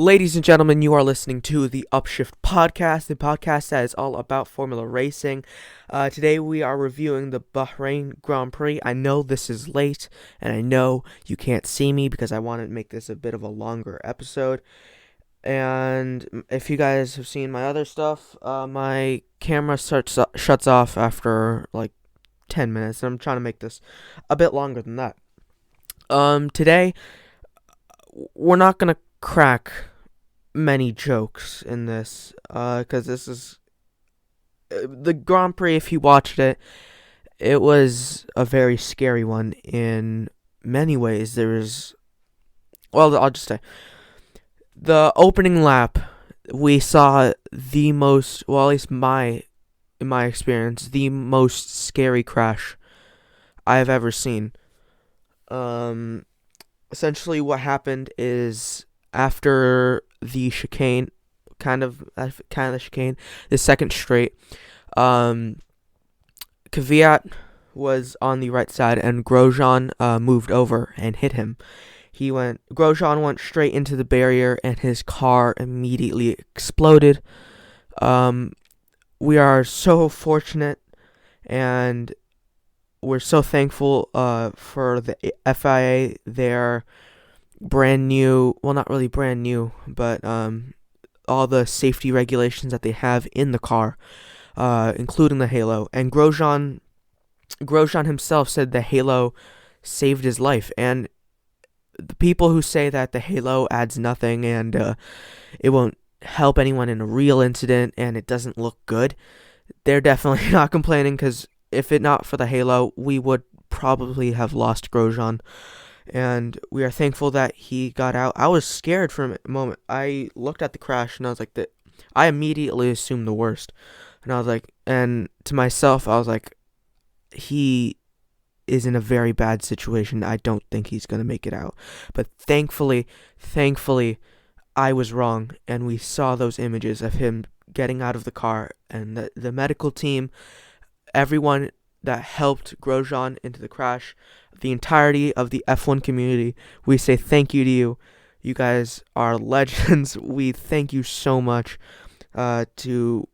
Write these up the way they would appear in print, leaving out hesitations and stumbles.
Ladies and gentlemen, you are listening to the Upshift podcast, the podcast that is all about Formula Racing. Today we are reviewing the Bahrain Grand Prix. I know this is late, and I know you can't see me because I wanted to make this a bit of a longer episode. And if you guys have seen my other stuff, my camera shuts off after like 10 minutes, and I'm trying to make this a bit longer than that. Today, we're not going to crack many jokes in this, because this is the Grand Prix. If you watched it, it was a very scary one in many ways. I'll just say, the opening lap, we saw the most, well, at least in my experience, the most scary crash I have ever seen. Essentially what happened is, after the chicane, kind of the chicane, the second straight, Kvyat was on the right side, and Grojean moved over and hit him. Grojean went straight into the barrier, and his car immediately exploded. We are so fortunate, and we're so thankful for the FIA. They're brand new, well, not really brand new, but all the safety regulations that they have in the car, including the halo. And Grojean himself said the halo saved his life. And the people who say that the halo adds nothing and it won't help anyone in a real incident and it doesn't look good, they're definitely not complaining, because if it not for the halo, we would probably have lost Grojean. And we are thankful that he got out. I was scared for a moment. I looked at the crash and I was like, I immediately assumed the worst. And I was like, and to myself, I was like, he is in a very bad situation. I don't think he's going to make it out. But thankfully, I was wrong. And we saw those images of him getting out of the car, and the medical team, everyone that helped Grojean into the crash, the entirety of the F1 community, we say thank you to you. You guys are legends. We thank you so much to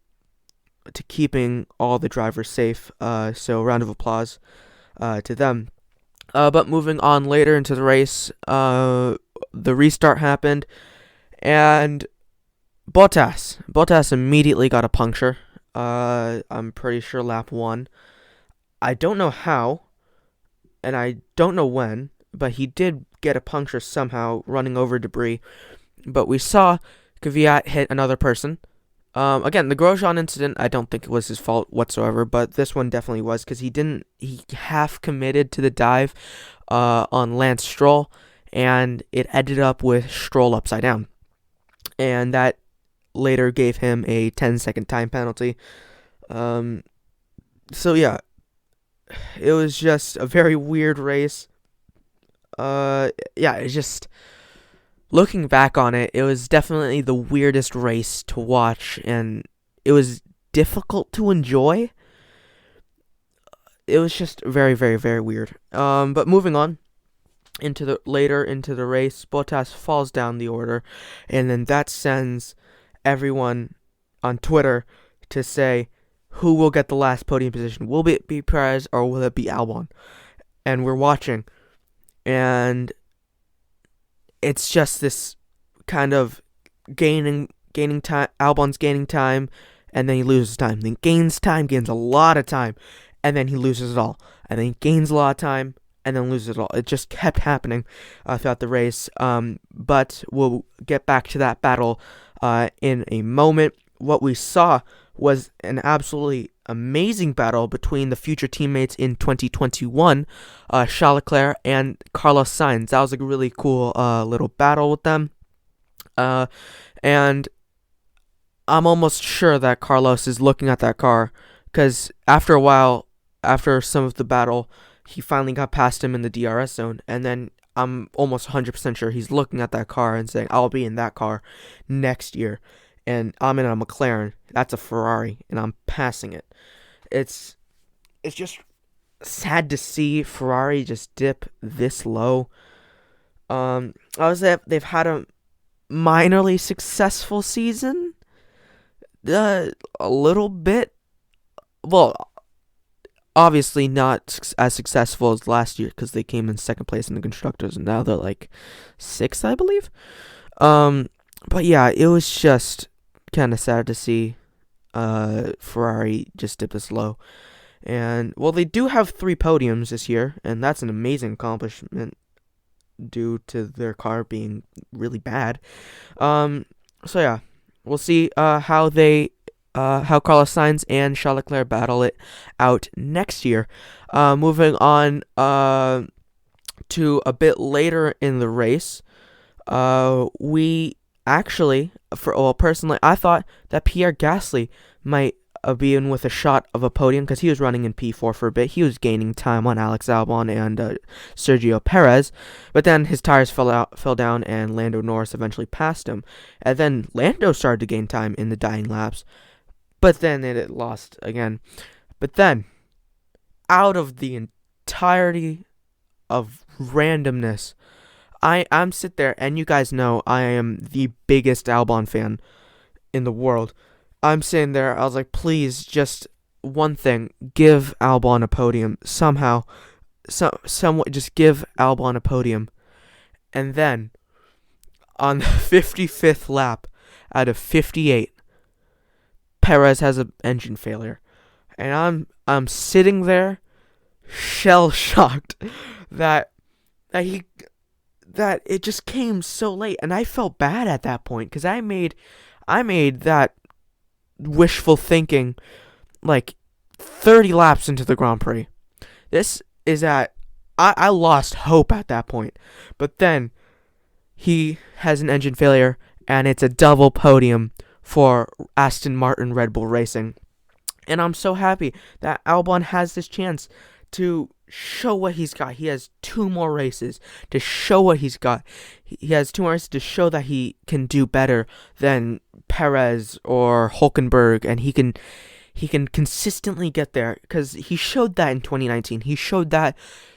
keeping all the drivers safe. So round of applause to them. But moving on later into the race, the restart happened, and Bottas immediately got a puncture. I'm pretty sure lap 1. I don't know how, and I don't know when, but he did get a puncture somehow running over debris. But we saw Kvyat hit another person. Again, the Grojean incident, I don't think it was his fault whatsoever, but this one definitely was, because he half committed to the dive on Lance Stroll, and it ended up with Stroll upside down. And that later gave him a 10-second time penalty. So yeah, it was just a very weird race. It's just, looking back on it, it was definitely the weirdest race to watch, and it was difficult to enjoy. It was just very, very, very weird. But moving on later into the race, Bottas falls down the order, and then that sends everyone on Twitter to say, who will get the last podium position? Will it be Perez or will it be Albon? And we're watching, and it's just this kind of gaining time. Albon's gaining time, and then he loses time. Then gains a lot of time, and then he loses it all. And then he gains a lot of time, and then loses it all. It just kept happening throughout the race. But we'll get back to that battle in a moment. What we saw was an absolutely amazing battle between the future teammates in 2021, Charles Leclerc and Carlos Sainz. That was a really cool little battle with them. And I'm almost sure that Carlos is looking at that car, because after a while, after some of the battle, he finally got past him in the DRS zone, and then I'm almost 100% sure he's looking at that car and saying, I'll be in that car next year. And I'm in a McLaren. That's a Ferrari, and I'm passing it. It's just sad to see Ferrari just dip this low. They've had minorly successful season. A little bit. Well, obviously not as successful as last year because they came in second place in the constructors and now they're like sixth, I believe. Um, but yeah, it was just kind of sad to see Ferrari just dip this low. And well, they do have 3 podiums this year, and that's an amazing accomplishment due to their car being really bad. Um, so yeah, we'll see how Carlos Sainz and Charles Leclerc battle it out next year. Moving on to a bit later in the race, we actually, personally, I thought that Pierre Gasly might be in with a shot of a podium because he was running in P4 for a bit. He was gaining time on Alex Albon and Sergio Perez, but then his tires fell down, and Lando Norris eventually passed him. And then Lando started to gain time in the dying laps, but then it lost again. But then, out of the entirety of randomness, I'm sit there, and you guys know I am the biggest Albon fan in the world. I'm sitting there, I was like, please, just one thing, give Albon a podium somehow, somewhat, just give Albon a podium. And then on the 55th lap out of 58, Perez has an engine failure, and I'm sitting there, shell shocked that it just came so late, and I felt bad at that point because I made that wishful thinking like 30 laps into the Grand Prix. This is I lost hope at that point, but then he has an engine failure, and it's a double podium for Aston Martin Red Bull Racing. And I'm so happy that Albon has this chance to show what he's got. He has 2 more races to show what he's got. He has 2 more races to show that he can do better than Perez or Hulkenberg, and he can consistently get there because he showed that in 2019. He showed that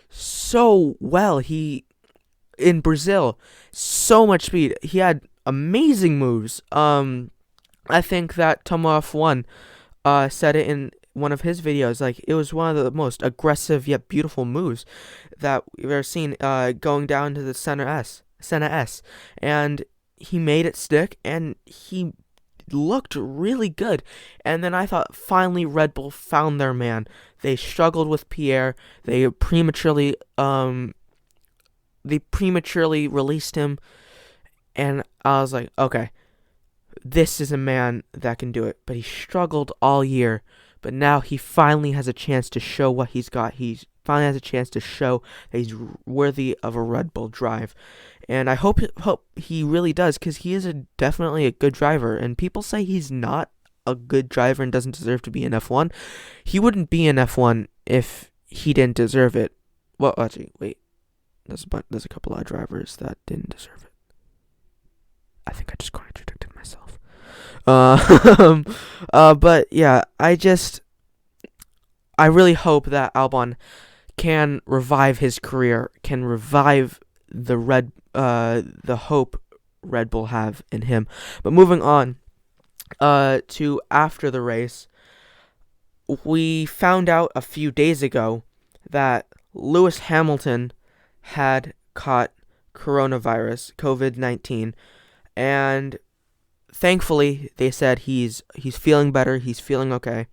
so well. In Brazil, so much speed. He had amazing moves. I think that Tomo F1 said it in one of his videos. Like, it was one of the most aggressive yet beautiful moves that we've ever seen, going down to the center S. And he made it stick, and he looked really good. And then I thought, finally, Red Bull found their man. They struggled with Pierre. They prematurely released him. And I was like, okay, this is a man that can do it. But he struggled all year. But now he finally has a chance to show what he's got. He finally has a chance to show that he's worthy of a Red Bull drive. And I hope he really does, because he is definitely a good driver. And people say he's not a good driver and doesn't deserve to be in F1. He wouldn't be in F1 if he didn't deserve it. Well, actually, wait. There's a couple of drivers that didn't deserve it. I think I just contradicted myself. But yeah, I really hope that Albon can revive his career, can revive the hope Red Bull have in him. But moving on to after the race, we found out a few days ago that Lewis Hamilton had caught coronavirus, COVID-19, and thankfully they said he's feeling better, he's feeling okay.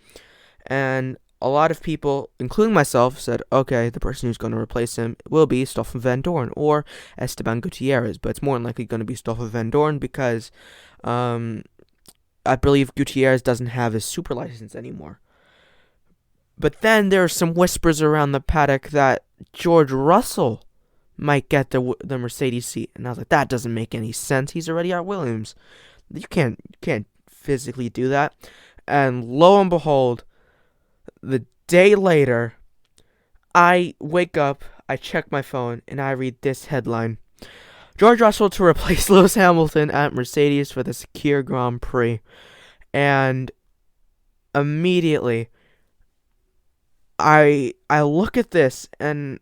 And a lot of people, including myself, said, okay, the person who's going to replace him will be Stoffel Van Dorn or Esteban Gutierrez, but it's more than likely going to be Stoffel Van Dorn because I believe Gutierrez doesn't have his super license anymore. But then there are some whispers around the paddock that George Russell might get the Mercedes seat, and I was like, that doesn't make any sense. He's already at Williams. You can't physically do that. And lo and behold, the day later, I wake up, I check my phone, and I read this headline: George Russell to replace Lewis Hamilton at Mercedes for the Secure Grand Prix. And immediately, I look at this, and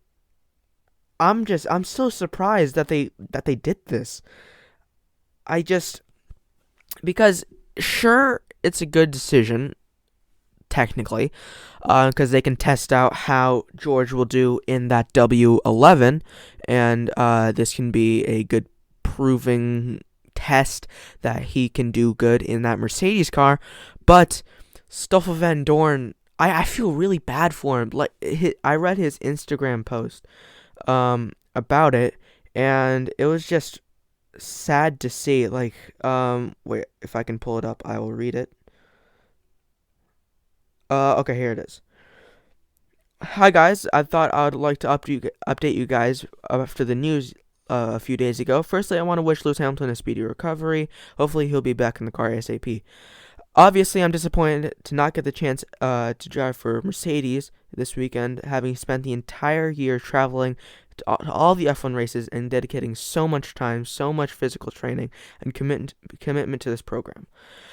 I'm so surprised that they did this. I just, because sure, it's a good decision technically, because they can test out how George will do in that W11, and this can be a good proving test that he can do good in that Mercedes car. But Stoffel Van Dorn, I feel really bad for him. Like, I read his Instagram post about it, and it was just sad to see. Like, wait, if I can pull it up, I will read it. Okay, here it is. Hi guys, I thought I would like to update you guys after the news a few days ago. Firstly, I want to wish Lewis Hamilton a speedy recovery. Hopefully, he'll be back in the car ASAP. Obviously, I'm disappointed to not get the chance to drive for Mercedes this weekend, having spent the entire year traveling to all the F1 races and dedicating so much time, so much physical training, and commitment to this program.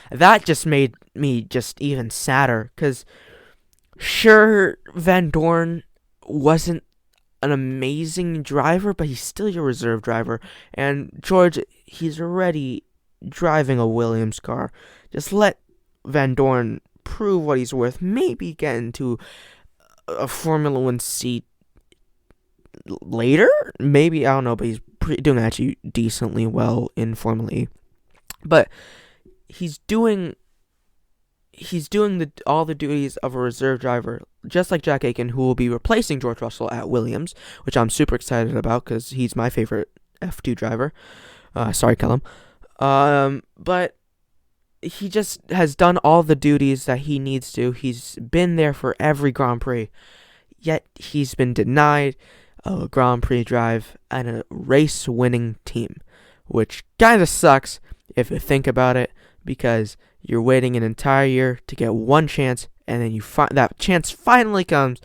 That just made me just even sadder, because sure, Van Dorn wasn't an amazing driver, but he's still your reserve driver. And George, he's already driving a Williams car. Just let Van Dorn prove what he's worth. Maybe get into a Formula One seat later. Maybe, I don't know, but he's doing actually decently well in Formula E. But he's doing all the duties of a reserve driver, just like Jack Aitken, who will be replacing George Russell at Williams, which I'm super excited about because he's my favorite F2 driver. Sorry, Callum. But he just has done all the duties that he needs to. He's been there for every Grand Prix, yet he's been denied a Grand Prix drive and a race-winning team, which kind of sucks if you think about it, because you're waiting an entire year to get one chance, and then that chance finally comes,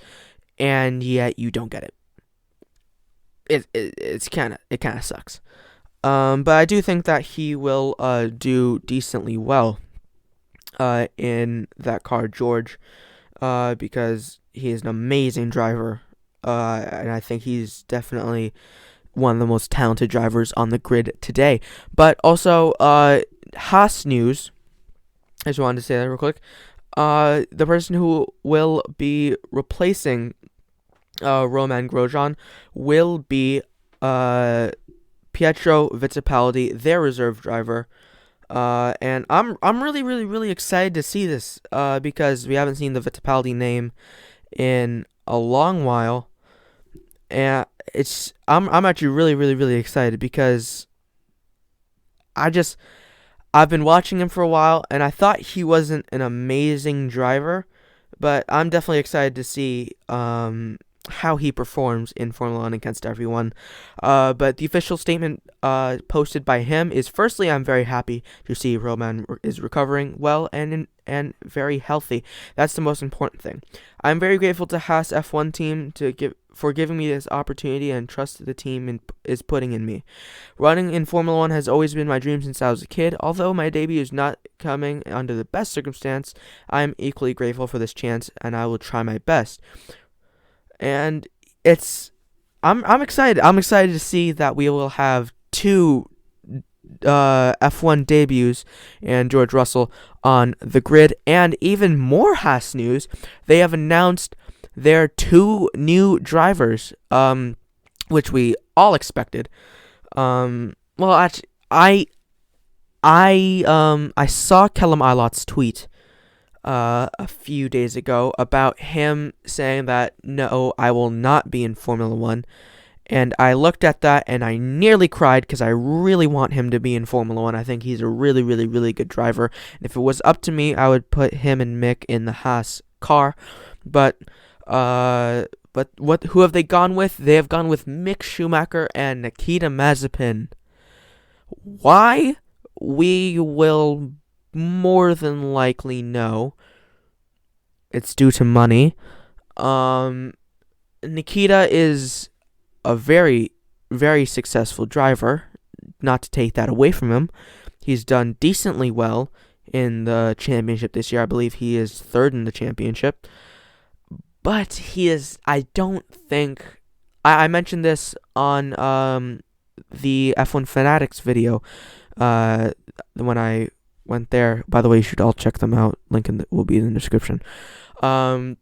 and yet you don't get it. It kind of sucks. But I do think that he will do decently well in that car, George, because he is an amazing driver, and I think he's definitely one of the most talented drivers on the grid today. But also, Haas news. I just wanted to say that real quick. The person who will be replacing Romain Grosjean will be Pietro Fittipaldi, their reserve driver. And I'm really excited to see this because we haven't seen the Fittipaldi name in a long while, and I'm actually really excited because I've been watching him for a while, and I thought he wasn't an amazing driver, but I'm definitely excited to see how he performs in Formula 1 against everyone. But the official statement posted by him is, firstly, I'm very happy to see Roman is recovering well and very healthy. That's the most important thing. I'm very grateful to Haas F1 team for giving me this opportunity and trust the team is putting in me. Running in Formula 1 has always been my dream since I was a kid. Although my debut is not coming under the best circumstance, I am equally grateful for this chance, and I will try my best. And I'm excited. I'm excited to see that we will have two F1 debuts and George Russell on the grid. And even more Haas news, they have announced their two new drivers, which we all expected. Well, actually, I saw Callum Ilot's tweet a few days ago about him saying that, no, I will not be in Formula 1. And I looked at that and I nearly cried because I really want him to be in Formula 1. I think he's a really good driver. And if it was up to me, I would put him and Mick in the Haas car. But who have they gone with? They have gone with Mick Schumacher and Nikita Mazepin. Why? We will more than likely know. It's due to money. Nikita is a very successful driver. Not to take that away from him, he's done decently well in the championship this year. I believe he is third in the championship. But he is, I don't think, I mentioned this on the F1 Fanatics video. Uh, when I went there, by the way, you should all check them out. Link will be in the description. Um,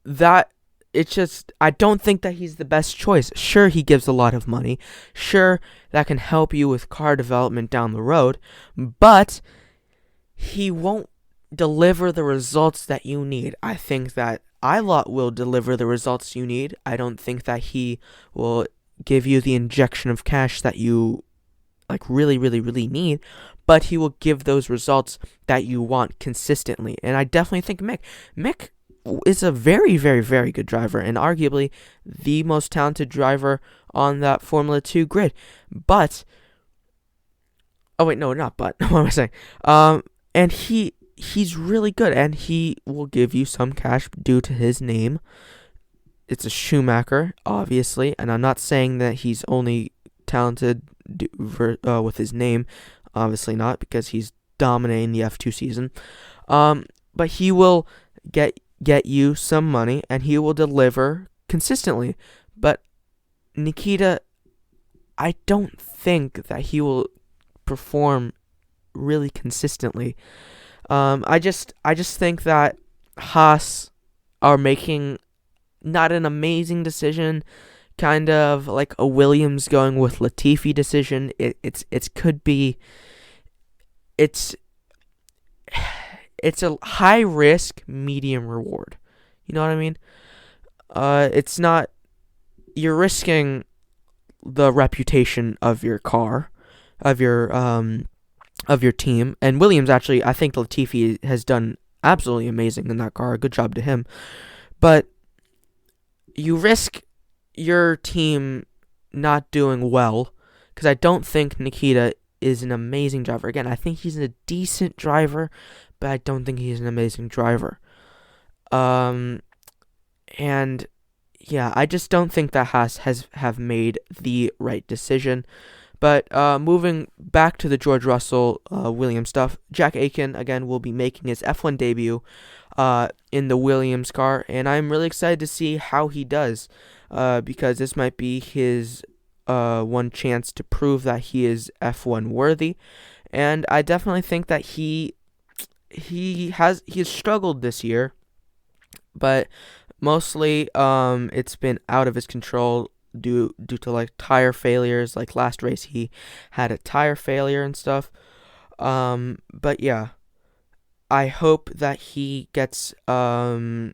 that it's just I don't think that he's the best choice. Sure, he gives a lot of money. Sure, that can help you with car development down the road, but he won't deliver the results that you need. I think that Ilott will deliver the results you need. I don't think that he will give you the injection of cash that you like really, really, really need, but he will give those results that you want consistently. And I definitely think Mick is a very, very, very good driver and arguably the most talented driver on that Formula 2 grid. But oh wait, no, not but. What am I saying? And he's really good, and he will give you some cash due to his name. It's a Schumacher, obviously, and I'm not saying that he's only talented with his name. Obviously not, because he's dominating the F2 season. But he will get you some money, and he will deliver consistently. But Nikita, I don't think that he will perform really consistently. I just think that Haas are making not an amazing decision, kind of like a Williams going with Latifi decision. It's a high risk, medium reward. You know what I mean? It's not, you're risking the reputation of your car, of your team. And Williams, actually, I think Latifi has done absolutely amazing in that car. Good job to him. But you risk your team not doing well, because I don't think Nikita is an amazing driver. Again, I think he's a decent driver, but I don't think he's an amazing driver. And yeah, I just don't think that Haas have made the right decision. But moving back to the George Russell Williams stuff, Jack Aitken again will be making his F1 debut in the Williams car, and I'm really excited to see how he does, because this might be his one chance to prove that he is F1 worthy. And I definitely think that he has struggled this year, but mostly it's been out of his control due to like tire failures. Like last race he had a tire failure and stuff. But yeah, I hope that he gets the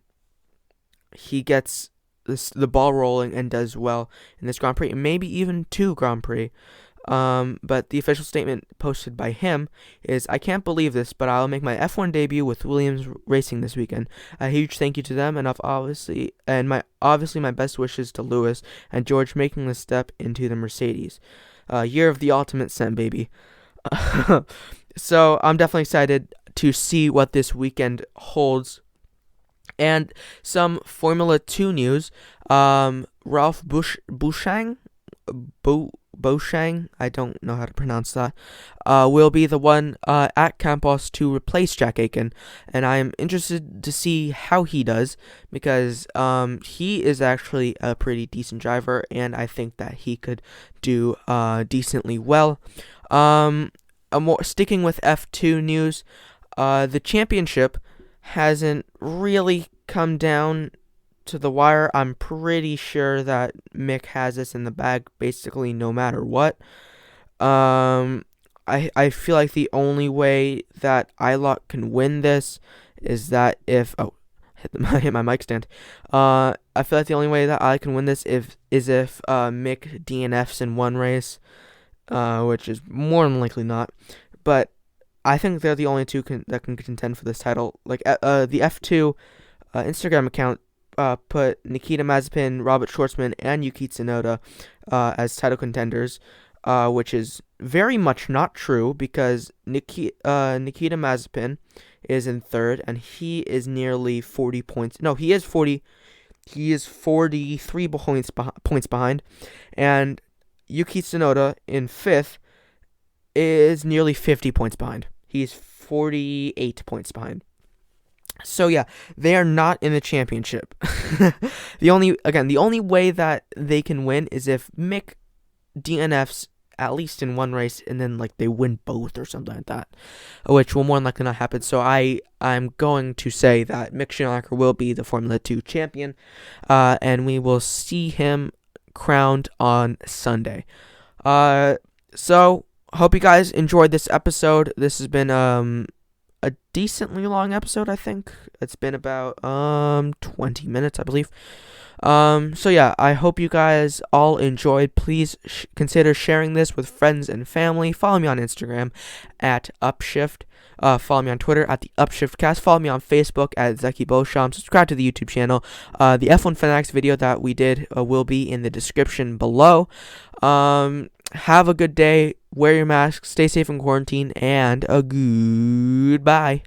ball rolling and does well in this Grand Prix, and maybe even 2 Grand Prix. But the official statement posted by him is, "I can't believe this, but I'll make my F1 debut with Williams Racing this weekend. A huge thank you to them, and obviously my best wishes to Lewis and George making the step into the Mercedes. Year of the ultimate sim, baby." So I'm definitely excited to see what this weekend holds. And some Formula 2 news. Ralph Boschang, I don't know how to pronounce that, will be the one at Campos to replace Jack Aitken, and I am interested to see how he does, because he is actually a pretty decent driver, and I think that he could do decently well. Sticking with F2 news, the championship hasn't really come down to the wire. I'm pretty sure that Mick has this in the bag basically no matter what. I feel like the only way that Ilott can win this is that if hit my mic stand. I feel like the only way that I can win this is if Mick DNFs in one race, which is more than likely not. But I think they're the only two that can contend for this title. Like the F2 Instagram account put Nikita Mazepin, Robert Schwartzman, and Yuki Tsunoda as title contenders, which is very much not true, because Nikita Mazepin is in third, and he is nearly 40 points. No, he is 40. He is 43 points behind, and Yuki Tsunoda in fifth is nearly 50 points behind. He's 48 points behind. So yeah, they are not in the championship. The only way that they can win is if Mick DNFs at least in one race, and then like they win both or something like that, which will more than likely not happen. So I'm going to say that Mick Schumacher will be the Formula 2 champion, and we will see him crowned on Sunday. So hope you guys enjoyed this episode. This has been a decently long episode. I think it's been about 20 minutes, I believe. So yeah, I hope you guys all enjoyed. Please consider sharing this with friends and family. Follow me on Instagram at Upshift. Follow me on Twitter at the Upshiftcast. Follow me on Facebook at Zeki Bosham. Subscribe to the YouTube channel. The F1 Fanatics video that we did will be in the description below. Have a good day. Wear your mask. Stay safe in quarantine. And a goodbye.